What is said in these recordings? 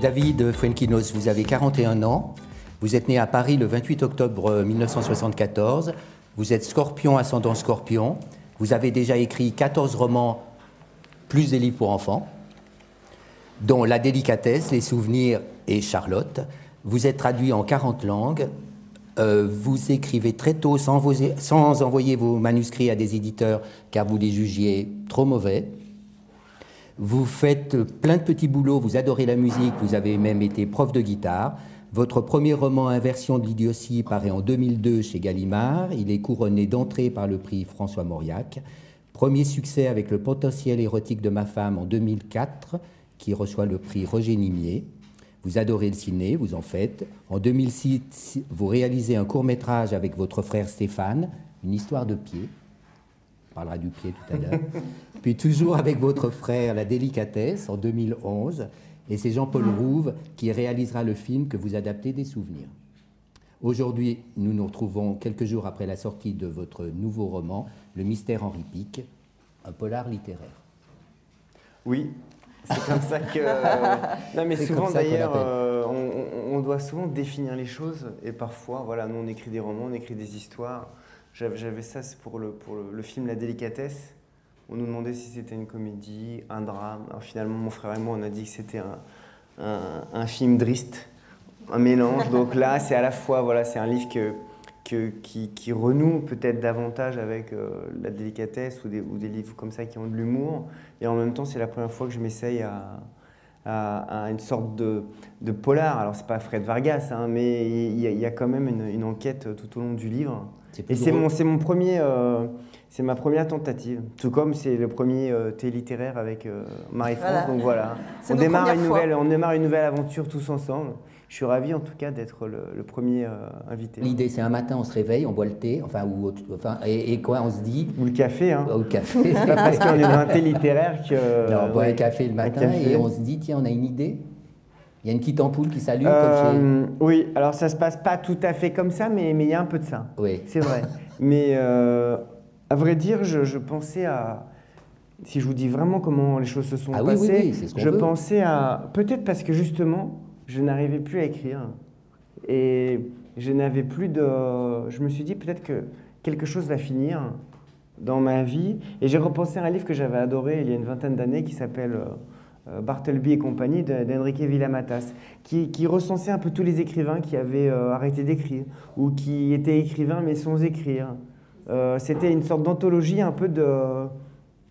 David Fuenquinos, vous avez 41 ans. Vous êtes né à Paris le 28 octobre 1974. Vous êtes scorpion, ascendant scorpion. Vous avez déjà écrit 14 romans, plus des livres pour enfants, dont La délicatesse, Les souvenirs et Charlotte. Vous êtes traduit en 40 langues. Vous écrivez très tôt sans envoyer vos manuscrits à des éditeurs car vous les jugiez trop mauvais. Vous faites plein de petits boulots, vous adorez la musique, vous avez même été prof de guitare. Votre premier roman, Inversion de l'idiotie, paraît en 2002 chez Gallimard. Il est couronné d'entrée par le prix François Mauriac. Premier succès avec Le potentiel érotique de ma femme en 2004, qui reçoit le prix Roger Nimier. Vous adorez le ciné, vous en faites. En 2006, vous réalisez un court-métrage avec votre frère Stéphane, Une histoire de pied. On parlera du pied tout à l'heure. Puis toujours avec votre frère, La délicatesse, en 2011. Et c'est Jean-Paul Rouve qui réalisera le film que vous adaptez des souvenirs. Aujourd'hui, nous nous retrouvons quelques jours après la sortie de votre nouveau roman, Le mystère Henri Pic, un polar littéraire. Oui, c'est comme ça que... Non, mais souvent d'ailleurs, on doit souvent définir les choses. Et parfois, voilà, nous on écrit des romans, on écrit des histoires. J'avais ça pour le film La délicatesse. On nous demandait si c'était une comédie, un drame. Alors finalement, mon frère et moi, on a dit que c'était un film triste, un mélange. Donc là, c'est à la fois, voilà, c'est un livre qui renoue peut-être davantage avec la délicatesse ou des livres comme ça qui ont de l'humour. Et en même temps, c'est la première fois que je m'essaye à une sorte de polar. Alors, c'est pas Fred Vargas, hein, mais il y a quand même une enquête tout au long du livre. Et c'est ma première tentative, tout comme c'est le premier thé littéraire avec Marie-France. Voilà. Donc voilà, on démarre une nouvelle aventure tous ensemble. Je suis ravi en tout cas d'être le premier invité. L'idée, c'est un matin, on se réveille, on boit le thé, et quoi, on se dit... Ou le café, hein. Ou le café. C'est pas parce qu'on est dans un thé littéraire que... Non, on boit un café le matin et on se dit, tiens, on a une idée. Il y a une petite ampoule qui s'allume comme chez... Oui, alors ça se passe pas tout à fait comme ça, mais il y a un peu de ça. Oui. C'est vrai. Mais à vrai dire, je pensais à... Si je vous dis vraiment comment les choses se sont passées, oui, c'est ce qu'on je veut. pensais à... Peut-être parce que justement, je n'arrivais plus à écrire. Et je n'avais plus de... Je me suis dit peut-être que quelque chose va finir dans ma vie. Et j'ai repensé à un livre que j'avais adoré il y a une vingtaine d'années qui s'appelle... Bartleby et compagnie d'Enrique Villamatas, qui recensait un peu tous les écrivains qui avaient arrêté d'écrire ou qui étaient écrivains mais sans écrire. C'était une sorte d'anthologie un peu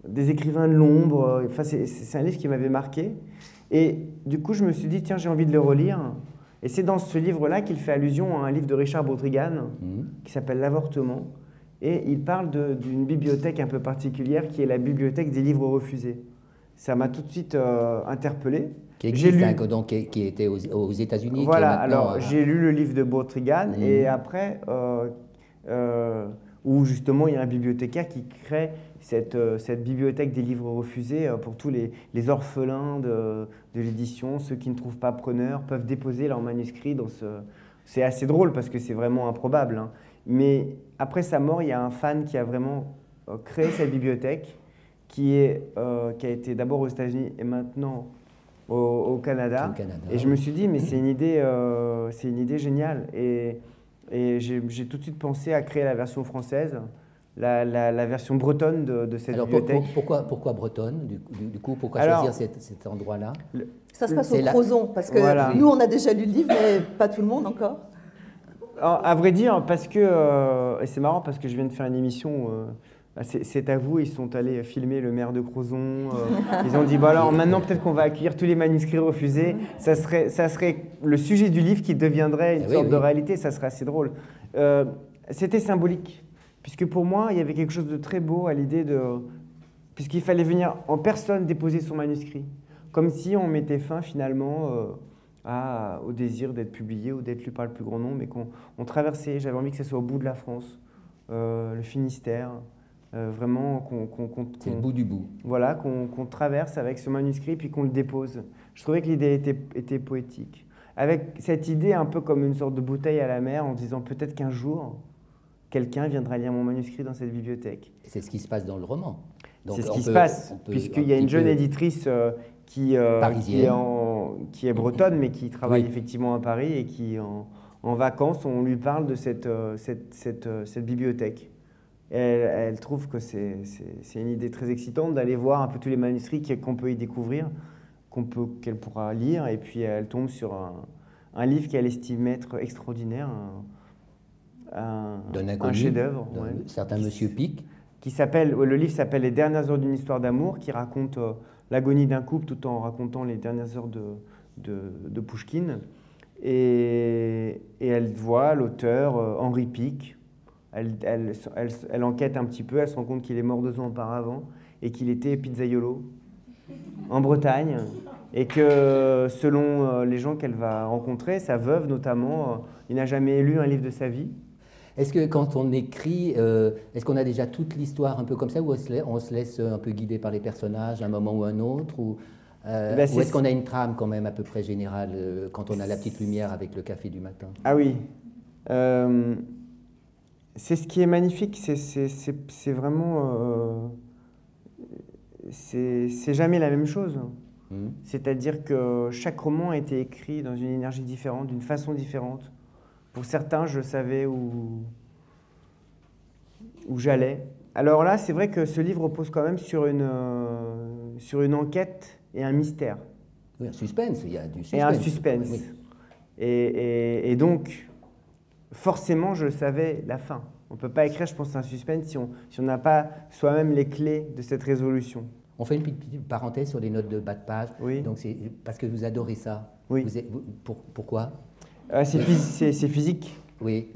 des écrivains de l'ombre. Enfin, c'est un livre qui m'avait marqué. Et du coup, je me suis dit, tiens, j'ai envie de le relire. Et c'est dans ce livre-là qu'il fait allusion à un livre de Richard Baudrigan qui s'appelle L'Avortement. Et il parle d'une bibliothèque un peu particulière qui est la bibliothèque des livres refusés. Ça m'a tout de suite interpellé. Qui existe, donc, qui était aux États-Unis. Voilà, alors j'ai lu le livre de Baudrigan et après, où justement il y a un bibliothécaire qui crée cette bibliothèque des livres refusés pour tous les orphelins de l'édition. Ceux qui ne trouvent pas preneur peuvent déposer leurs manuscrits dans ce... C'est assez drôle parce que c'est vraiment improbable, hein. Mais après sa mort, il y a un fan qui a vraiment créé cette bibliothèque qui a été d'abord aux États-Unis et maintenant au Canada. Et je me suis dit, mais c'est une idée géniale. Et j'ai tout de suite pensé à créer la version française, la version bretonne de cette bibliothèque. Pourquoi bretonne, du coup, pourquoi choisir cet endroit-là? Ça se passe au Crozon, parce que nous, on a déjà lu le livre, mais pas tout le monde encore. Alors, à vrai dire, parce que, et c'est marrant parce que je viens de faire une émission... c'est à vous, ils sont allés filmer le maire de Crozon. Ils ont dit, bon alors maintenant peut-être qu'on va accueillir tous les manuscrits refusés. Ça serait le sujet du livre qui deviendrait une sorte de réalité, ça serait assez drôle. C'était symbolique, puisque pour moi, il y avait quelque chose de très beau à l'idée de... Puisqu'il fallait venir en personne déposer son manuscrit. Comme si on mettait fin finalement au désir d'être publié ou d'être lu par le plus grand nombre, et qu'on traversait, j'avais envie que ce soit au bout de la France, le Finistère. Vraiment c'est le bout du bout. Voilà, qu'on traverse avec ce manuscrit puis qu'on le dépose. Je trouvais que l'idée était poétique. Avec cette idée un peu comme une sorte de bouteille à la mer en disant peut-être qu'un jour, quelqu'un viendra lire mon manuscrit dans cette bibliothèque. C'est ce qui se passe dans le roman. C'est ce qui se passe, puisqu'il y a une jeune éditrice qui qui est bretonne, mais qui travaille effectivement à Paris et qui, en vacances, on lui parle de cette bibliothèque. Elle trouve que c'est une idée très excitante d'aller voir un peu tous les manuscrits qu'on peut y découvrir, qu'elle pourra lire, et puis elle tombe sur un livre qu'elle estime être extraordinaire, un chef-d'œuvre. Certain Monsieur Pic. Le livre s'appelle « Les dernières heures d'une histoire d'amour », qui raconte l'agonie d'un couple tout en racontant les dernières heures de Pouchkine. Et elle voit l'auteur, Henri Pic. Elle enquête un petit peu, elle se rend compte qu'il est mort 2 ans auparavant et qu'il était pizzaiolo en Bretagne. Et que selon les gens qu'elle va rencontrer, sa veuve notamment, il n'a jamais lu un livre de sa vie. Est-ce que quand on écrit, est-ce qu'on a déjà toute l'histoire un peu comme ça, ou on se laisse un peu guider par les personnages à un moment ou un autre, ou est-ce qu'on a une trame quand même à peu près générale quand on a la petite lumière avec le café du matin? Ah oui, c'est ce qui est magnifique, c'est vraiment, c'est jamais la même chose. C'est-à-dire que chaque roman a été écrit dans une énergie différente, d'une façon différente. Pour certains, je savais où j'allais. Alors là, c'est vrai que ce livre repose quand même sur une enquête et un mystère. Oui, un suspense, il y a du suspense. Et un suspense. Oui. Et donc, forcément, je savais la fin. On ne peut pas écrire, je pense, un suspense si on n'a pas soi-même les clés de cette résolution. On fait une petite parenthèse sur les notes de bas de page. Oui. Donc c'est parce que vous adorez ça. Oui. Pourquoi? C'est physique. Oui.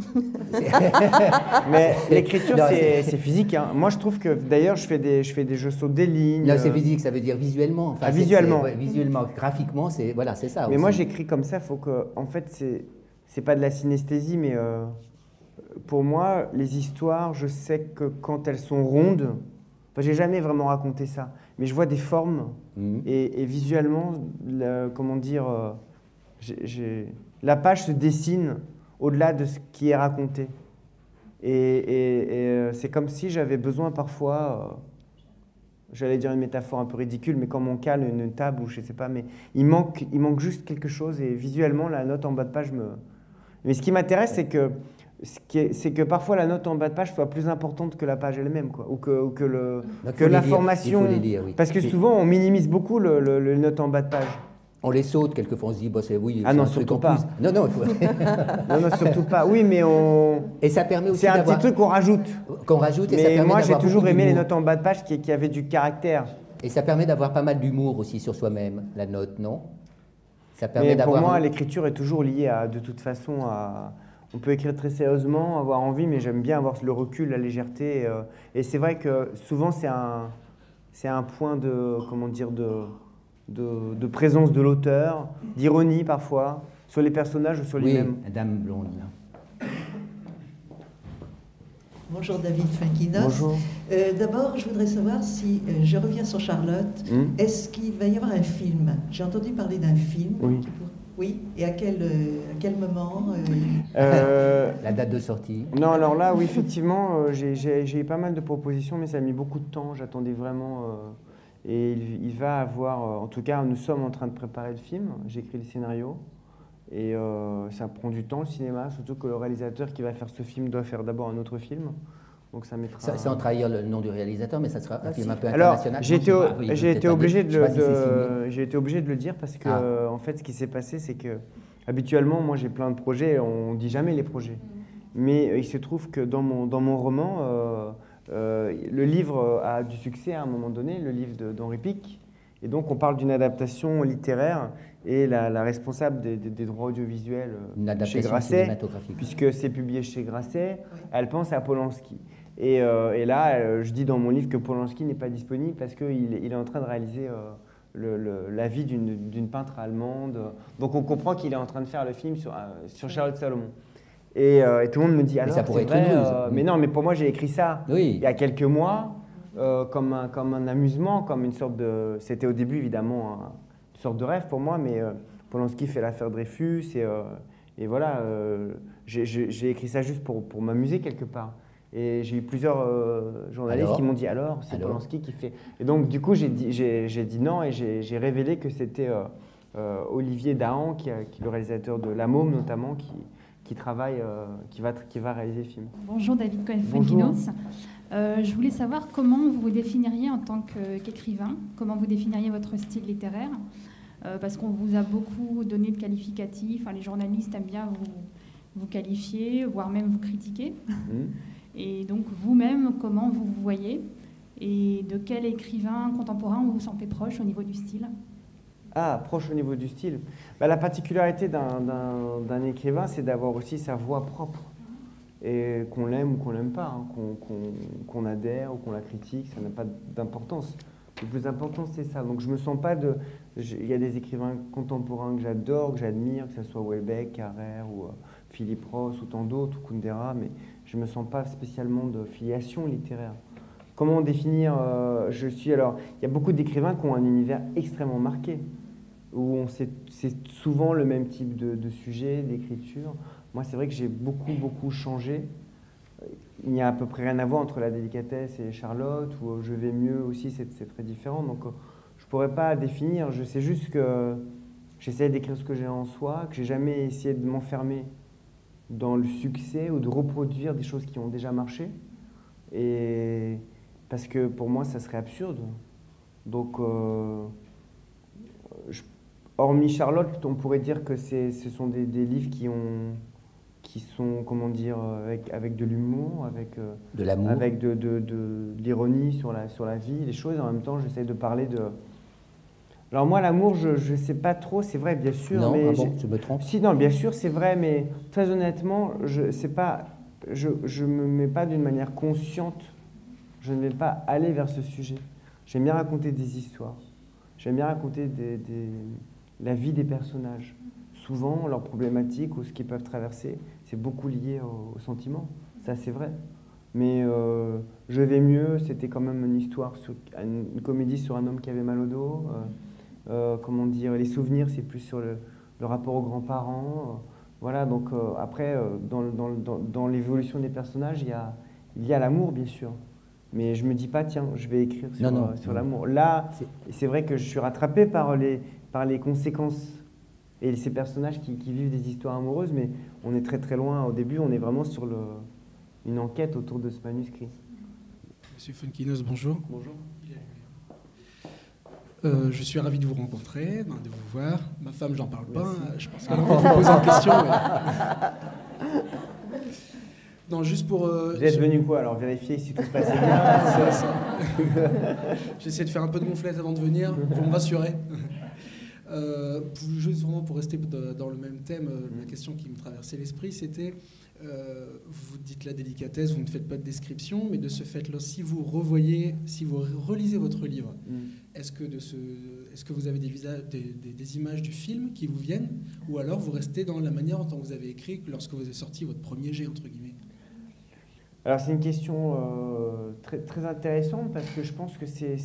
Mais l'écriture, c'est physique. Hein. Moi, je trouve que, d'ailleurs, je saute des lignes. Non, c'est physique, ça veut dire visuellement. Enfin, visuellement. Visuellement, graphiquement, c'est ça. Mais aussi. moi, j'écris comme ça. Faut que, en fait, c'est pas de la synesthésie, mais pour moi, les histoires, je sais que quand elles sont rondes, j'ai jamais vraiment raconté ça, mais je vois des formes et visuellement, comment dire, la page se dessine au-delà de ce qui est raconté. Et c'est comme si j'avais besoin parfois, j'allais dire une métaphore un peu ridicule, mais comme on cale une table ou je sais pas, mais il manque juste quelque chose et visuellement la note en bas de page Mais ce qui m'intéresse, c'est que parfois la note en bas de page soit plus importante que la page elle-même, quoi, ou que l'information. Oui. Parce que souvent on minimise beaucoup le note en bas de page. On les saute quelquefois, on se dit bah c'est oui. Ah non, surtout pas. Non, il faut. non, surtout pas. Oui, mais Et ça permet aussi. C'est un petit truc qu'on rajoute. Qu'on rajoute. Mais et ça permet moi, j'ai toujours aimé les notes en bas de page qui avaient du caractère. Et ça permet d'avoir pas mal d'humour aussi sur soi-même, la note, non? Ça permet mais d'avoir. Pour moi, l'écriture est toujours liée de toute façon à. On peut écrire très sérieusement, avoir envie, mais j'aime bien avoir le recul, la légèreté. Et c'est vrai que souvent, c'est un point de, comment dire, de présence de l'auteur, d'ironie parfois, sur les personnages ou sur lui-même. Oui, Dame blonde, là. Bonjour David Finkinos. Bonjour. D'abord, je voudrais savoir si, je reviens sur Charlotte, est-ce qu'il va y avoir un film? J'ai entendu parler d'un film. Oui. Oui, et à quel moment La date de sortie. Non, alors là, oui, effectivement, j'ai eu pas mal de propositions, mais ça a mis beaucoup de temps. J'attendais vraiment. Et il va avoir. En tout cas, nous sommes en train de préparer le film. J'ai écrit le scénario. Et ça prend du temps, le cinéma, surtout que le réalisateur qui va faire ce film doit faire d'abord un autre film. Donc ça mettra. Sans trahir le nom du réalisateur, mais ça sera un film un peu Alors, international. j'ai été obligé de le dire parce que, en fait, ce qui s'est passé, c'est que habituellement, moi, j'ai plein de projets. On ne dit jamais les projets. Mais il se trouve que dans mon roman, le livre a du succès à un moment donné, le livre d'Henri Pic. Et donc, on parle d'une adaptation littéraire et la responsable des droits audiovisuels chez Grasset, puisque c'est publié chez Grasset, elle pense à Polanski. Et là, je dis dans mon livre que Polanski n'est pas disponible parce qu'il est en train de réaliser la vie d'une peintre allemande. Donc, on comprend qu'il est en train de faire le film sur Charlotte Salomon. Et tout le monde me dit, alors, ça pourrait être vrai, une ruse. mais non, mais pour moi, j'ai écrit ça il y a quelques mois. Comme un amusement, comme une sorte de... C'était au début, évidemment, une sorte de rêve pour moi, mais Polanski fait l'affaire Dreyfus, et voilà, j'ai écrit ça juste pour m'amuser quelque part. Et j'ai eu plusieurs journalistes qui m'ont dit, alors, c'est Polanski qui fait... Et donc, du coup, j'ai dit non, et j'ai révélé que c'était Olivier Dahan, qui est le réalisateur de La Môme notamment, qui va réaliser le film. Bonjour David Cohen-Fuenquinos. Je voulais savoir comment vous vous définiriez en tant qu'écrivain, comment vous définiriez votre style littéraire, parce qu'on vous a beaucoup donné de qualificatifs, les journalistes aiment bien vous qualifier, voire même vous critiquer. Et donc vous-même, comment vous vous voyez et de quel écrivain contemporain vous vous sentez proche au niveau du style? Ah, proche au niveau du style. La particularité d'un écrivain, c'est d'avoir aussi sa voix propre. Et qu'on l'aime ou qu'on l'aime pas, hein, qu'on adhère ou qu'on la critique, ça n'a pas d'importance. Le plus important, c'est ça. Donc je me sens pas de... Il y a des écrivains contemporains que j'adore, que j'admire, que ce soit Houellebecq, Carrère ou Philippe Ross ou tant d'autres, ou Kundera, mais je me sens pas spécialement de filiation littéraire. Comment définir Alors, il y a beaucoup d'écrivains qui ont un univers extrêmement marqué, où c'est souvent le même type de sujet, d'écriture. Moi, c'est vrai que j'ai beaucoup changé. Il n'y a à peu près rien à voir entre La Délicatesse et Charlotte, ou Je vais mieux aussi, c'est très différent. Donc, je ne pourrais pas définir. Je sais juste que j'essaie d'écrire ce que j'ai en soi, que j'ai jamais essayé de m'enfermer dans le succès ou de reproduire des choses qui ont déjà marché. Et parce que pour moi, ça serait absurde. Donc, hormis Charlotte, on pourrait dire que ce sont des livres qui sont, comment dire, avec de l'humour, avec de l'amour, avec de l'ironie sur la vie, les choses. En même temps, j'essaie de parler de... Alors moi, l'amour, je ne sais pas trop, c'est vrai, bien sûr. Non, mais je me trompe. Si, non, bien sûr, c'est vrai, mais très honnêtement, je me mets pas d'une manière consciente, je ne vais pas aller vers ce sujet. J'aime bien raconter des histoires. J'aime bien raconter la vie des personnages. Souvent, leurs problématiques ou ce qu'ils peuvent traverser, c'est beaucoup lié au sentiment. Ça, c'est vrai. Mais Je vais mieux, c'était quand même une histoire, une comédie sur un homme qui avait mal au dos. Comment dire, les souvenirs, c'est plus sur le rapport aux grands-parents. Voilà, donc après, dans l'évolution des personnages, il y a l'amour, bien sûr. Mais je ne me dis pas, tiens, je vais écrire sur l'amour. Là, c'est vrai que je suis rattrapé par les conséquences et ces personnages qui vivent des histoires amoureuses, mais on est très loin. Au début, on est vraiment sur une enquête autour de ce manuscrit. Monsieur Fuenquinos, bonjour. Bonjour. Je suis ravi de vous rencontrer, de vous voir. Ma femme, j'en parle pas. Je pense qu'elle a envie de vous poser une question. Mais... Non, juste pour... Vous êtes venu quoi alors? Vérifier si tout se passait bien. C'est ça. J'essaie de faire un peu de gonflette avant de venir, vous me rassurez. Juste vraiment pour rester dans le même thème, la question qui me traversait l'esprit, c'était, vous dites La Délicatesse, vous ne faites pas de description, mais de ce fait-là, si vous relisez votre livre, est-ce que vous avez des images du film qui vous viennent, ou alors vous restez dans la manière dont vous avez écrit lorsque vous avez sorti votre premier jet, entre guillemets? Alors c'est une question très intéressante parce que je pense que c'est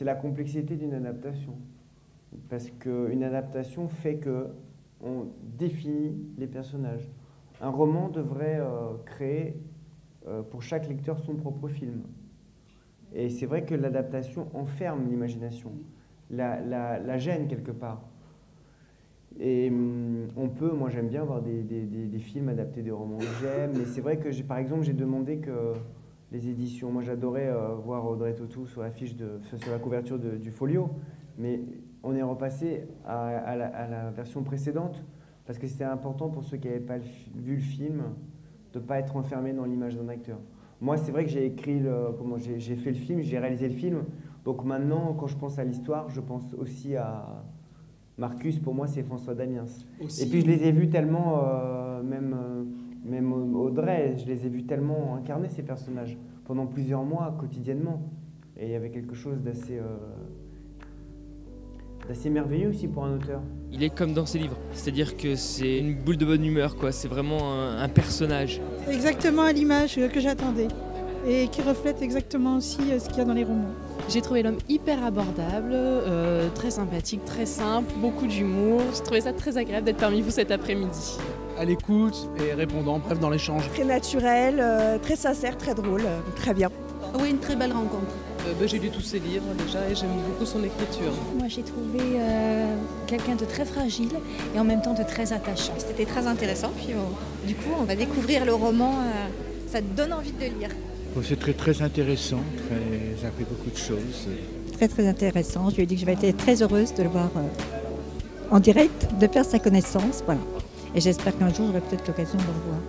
la complexité d'une adaptation. Parce qu'une adaptation fait qu'on définit les personnages. Un roman devrait créer pour chaque lecteur son propre film. Et c'est vrai que l'adaptation enferme l'imagination, la gêne quelque part. Et moi j'aime bien voir des films adaptés des romans que j'aime, mais c'est vrai que par exemple j'ai demandé que les éditions, moi j'adorais voir Audrey Tautou sur la couverture du folio, mais on est repassé à la version précédente parce que c'était important pour ceux qui n'avaient pas vu le film de ne pas être enfermé dans l'image d'un acteur. Moi c'est vrai que j'ai écrit, j'ai fait le film, j'ai réalisé le film, donc maintenant quand je pense à l'histoire, je pense aussi à... Marcus, pour moi, c'est François Damiens. Et puis, je les ai vus tellement, même Audrey, je les ai vus tellement incarner ces personnages pendant plusieurs mois, quotidiennement. Et il y avait quelque chose d'assez merveilleux aussi pour un auteur. Il est comme dans ses livres, c'est-à-dire que c'est une boule de bonne humeur, quoi. C'est vraiment un personnage. C'est exactement l'image que j'attendais et qui reflète exactement aussi ce qu'il y a dans les romans. J'ai trouvé l'homme hyper abordable, très sympathique, très simple, beaucoup d'humour. J'ai trouvé ça très agréable d'être parmi vous cet après-midi. À l'écoute et répondant, bref, dans l'échange. Très naturel, très sincère, très drôle, très bien. Oui, une très belle rencontre. J'ai lu tous ses livres déjà et j'aime beaucoup son écriture. Moi j'ai trouvé quelqu'un de très fragile et en même temps de très attachant. C'était très intéressant, puis du coup on va découvrir le roman, ça donne envie de le lire. C'est très intéressant, j'ai appris beaucoup de choses. Très intéressant, je lui ai dit que je vais être très heureuse de le voir en direct, de faire sa connaissance, voilà. Et j'espère qu'un jour j'aurai peut-être l'occasion de le revoir.